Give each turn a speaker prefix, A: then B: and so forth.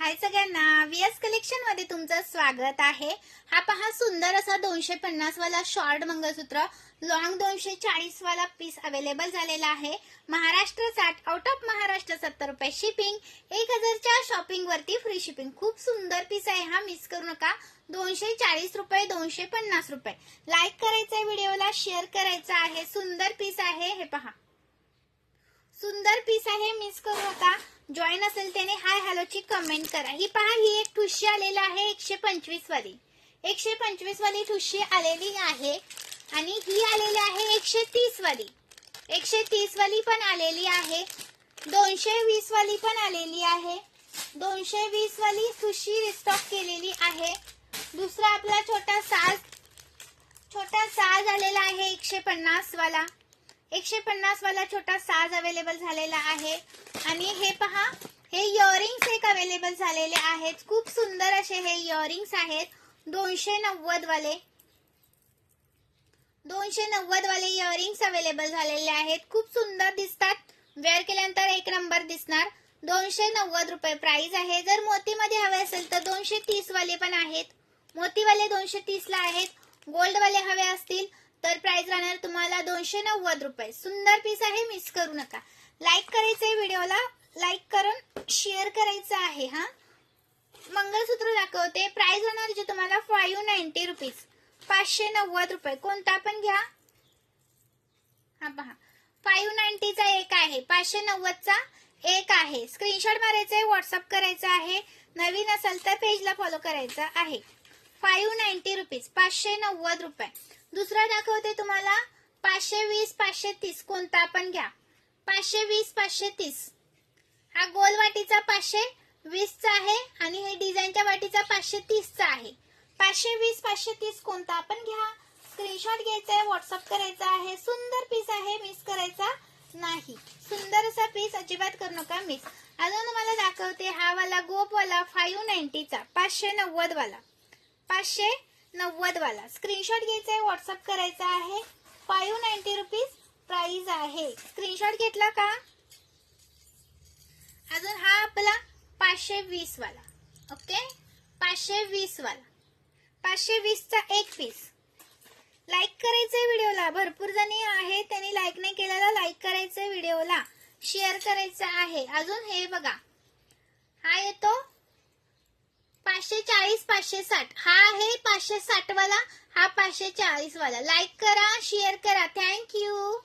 A: हाय सगळ्यांना, VS collection मध्ये तुमचं स्वागत आहे। हा पहा सुंदर असा 250 वाला शॉर्ट मंगळसूत्र लॉंग 240 वाला पीस अवेलेबल झालेला आहे। महाराष्ट्र 60, आउट ऑफ महाराष्ट्र 70 रुपये शिपिंग, 1000 च्या शॉपिंग वरती फ्री शिपिंग। खूप सुंदर पीस आहे हा, मिस करू नका। 240 रुपये, 250 रुपये। लाईक करायचा व्हिडिओला, शेअर करायचा आहे। सुंदर पीस आहे, हे पहा सुंदर पीस आहे, मिस करू नका। जॉइन असेल त्याने हाय हॅलो ची कमेंट करा। ही पहा, ही एक ठुशी आलेली आहे 125 वाली, 125 वाली ठुशी आलेली आहे आणि ही आलेली आहे 130 वाली, 130 वाली पण आलेली आहे, 220 वाली पण आलेली आहे, 220 वाली ठुशी रिस्टॉक केलेली आहे। दुसरा आपला छोटा साज आलेला आहे 150 वाला, 150 वाला छोटा साज अवेलेबल झालेला आहे। आणि हे पहा, हे इयरिंग्स एक अवेलेबल झालेले आहेत। खूप सुंदर असे हे इयरिंग्स आहेत, 290 वाले, 290 वाले इयरिंग्स अवेलेबल झालेले आहेत। खूप सुंदर दिसतात, वेअर केल्यानंतर एक नंबर दिसणार। 290 रुपये प्राइस आहे। जर मोती मध्ये हवे असेल तर 230 वाले पण आहेत, मोती वाले 230 ला आहेत। गोल्ड वाले हवे असतील तर प्राइस राहणार तुम्हाला 290 रुपये। सुंदर पीस आहे, मिस करू नका। लाईक करायचंय व्हिडिओला, लाईक करून शेअर करायचं आहे। हा मंगळसूत्र दाखवते, प्राइस राहणार जे तुम्हाला 590 रुपीज, 590 रुपये। कोणता पण घ्या। हा पहा, 590 चा एक आहे, 590 चा एक आहे। स्क्रीनशॉट मारायचा आहे, व्हॉट्सअप करायचा आहे। नवीन असेल तर पेजला फॉलो करायचा आहे। 590 रुपीज, 590 रुपये। दुसरा दाखवते तुम्हाला 520, 530, कोणता पण घ्या। 520, 530। हा गोल वाटीचा 520 चा आहे आणि हे डिझाईनच्या वाटीचा 530 चा आहे। 520, 530 कोणता पण घ्या। स्क्रीनशॉट घ्यायचा आहे, व्हॉट्सअप करायचा आहे। सुंदर पीस आहे, मिस करायचा नाही। सुंदर असा पीस अजिबात करू नका मिस। अजून तुम्हाला दाखवते हा वाला गोप वाला 590 चा, 590 वाला, 590 वाला। स्क्रीनशॉट घ्यायचा आहे, व्हॉट्सअप करायचा आहे। 590 रुपीज प्राइस आहे। स्क्रीनशॉट घेतला का? अजून हा आपला 520 वाला, ओके, 520 वाला, 520 चा एक पीस। लाईक करायचंय व्हिडिओला, भरपूर जणी आहे त्यांनी लाईक नाही केलेला, लाईक करायचंय व्हिडिओला, शेअर करायचं आहे। अजून हे बघा, हा येतो 540, 560, हा आहे 560 वाला, हा 540 वाला। लाईक करा, शेअर करा। Thank you.